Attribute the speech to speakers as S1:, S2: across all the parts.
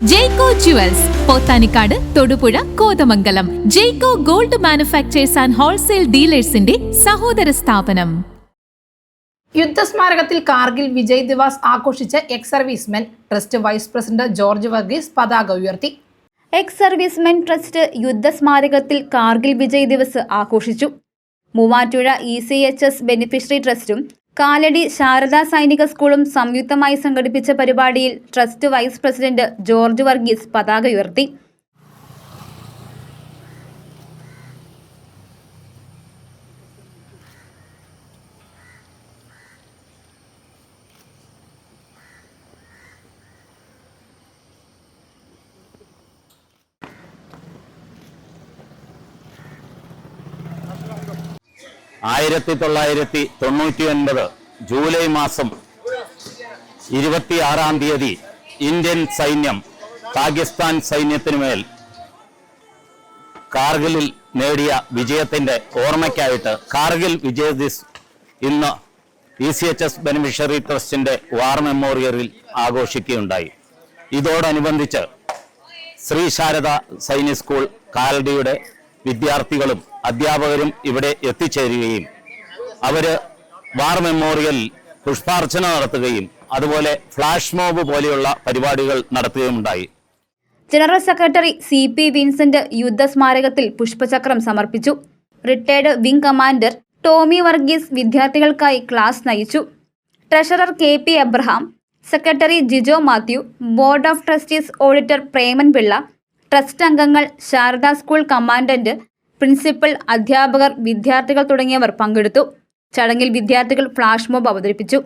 S1: Jaico jewels Pothanicad, Thodupuzha, Kothamangalam. Jaico gold manufactures and wholesale ഡീലേഴ്സിന്റെ സഹോദര സ്ഥാപനം.
S2: യുദ്ധസ്മാരകത്തിൽ കാർഗിൽ വിജയ് ദിവസ് ആഘോഷിച്ച ex servicemen trust vice president George Varghese പതാക ഉയർത്തി.
S3: എക്സ് സർവീസ്മെൻ ട്രസ്റ്റ് യുദ്ധസ്മാരകത്തിൽ കാർഗിൽ വിജയ് ദിവസ് ആഘോഷിച്ചു. മൂവാറ്റുപുഴ ECHS ബെനിഫിഷ്യറി ട്രസ്റ്റും കാലടി ശാരദാ സൈനിക സ്കൂളും സംയുക്തമായി സംഘടിപ്പിച്ച പരിപാടിയിൽ trust vice president George Varghese പതാക ഉയർത്തി.
S4: ജൂലൈ മാസം 26-ാം തീയതി ഇന്ത്യൻ സൈന്യം പാകിസ്ഥാൻ സൈന്യത്തിനുമേൽ കാർഗിലിൽ നേടിയ വിജയത്തിന്റെ ഓർമ്മയ്ക്കായിട്ട് കാർഗിൽ വിജയ് ദിവസ് ഇന്ന് ECHS ബെനിഫിഷ്യറി ട്രസ്റ്റിന്റെ വാർ മെമ്മോറിയലിൽ ആഘോഷിക്കുകയുണ്ടായി. ഇതോടനുബന്ധിച്ച് ശ്രീ ശാരദ സൈനിക് സ്കൂൾ കാലടിയുടെ വിദ്യാർത്ഥികളും അധ്യാപകരും ഇവിടെ എത്തിച്ചേരുകയും അവര് വാർ മെമ്മോറിയൽ പുഷ്പാർച്ചന നടത്തുകയും അതുപോലെ ഫ്ലാഷ് മോബ് പോലെയുള്ള പരിപാടികൾ നടത്തുകയുമുണ്ടായി.
S3: ജനറൽ സെക്രട്ടറി CP വിൻസെന്റ് യുദ്ധസ്മാരകത്തിൽ പുഷ്പചക്രം സമർപ്പിച്ചു. Retired wing commander Tomy Varghese വിദ്യാർത്ഥികൾക്കായി ക്ലാസ് നയിച്ചു. Treasurer KP Abraham, secretary Jijo Mathew, board of trustees auditor Preman Pillai, trust അംഗങ്ങൾ, ശാരദാ സ്കൂൾ കമാൻഡന്റ്, പ്രിൻസിപ്പൽ, അധ്യാപകർ, വിദ്യാർത്ഥികൾ തുടങ്ങിയവർ പങ്കെടുത്തു. ചടങ്ങിൽ വിദ്യാർത്ഥികൾ ഫ്ലാഷ് മോബ് അവതരിപ്പിച്ചു.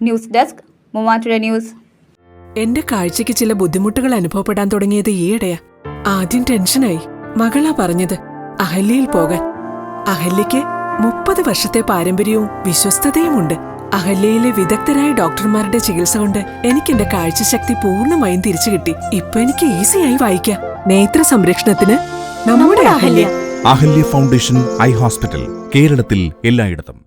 S3: News desk, Muvattupuzha news.
S5: എന്റെ കാഴ്ചയ്ക്ക് ചില ബുദ്ധിമുട്ടുകൾ അനുഭവപ്പെടാൻ തുടങ്ങിയത് ഈയിടെയാ. ആദ്യം ടെൻഷനായി. മകളാ പറഞ്ഞത് അഹല്യയിൽ പോകാൻ. അഹല്യയ്ക്ക് 30 വർഷത്തെ പാരമ്പര്യവും വിശ്വസ്തതയുമുണ്ട്. അഹല്യയിലെ വിദഗ്ധരായ ഡോക്ടർമാരുടെ ചികിത്സ കൊണ്ട് എനിക്ക് എന്റെ കാഴ്ചശക്തി പൂർണ്ണമായും തിരിച്ചു കിട്ടി. ഇപ്പൊ എനിക്ക് ഈസിയായി വായിക്കാം. നേത്ര സംരക്ഷണത്തിന് നമ്മുടെ Ahalya.
S6: Ahalya foundation eye hospital, കേരളത്തിൽ എല്ലായിടത്തും.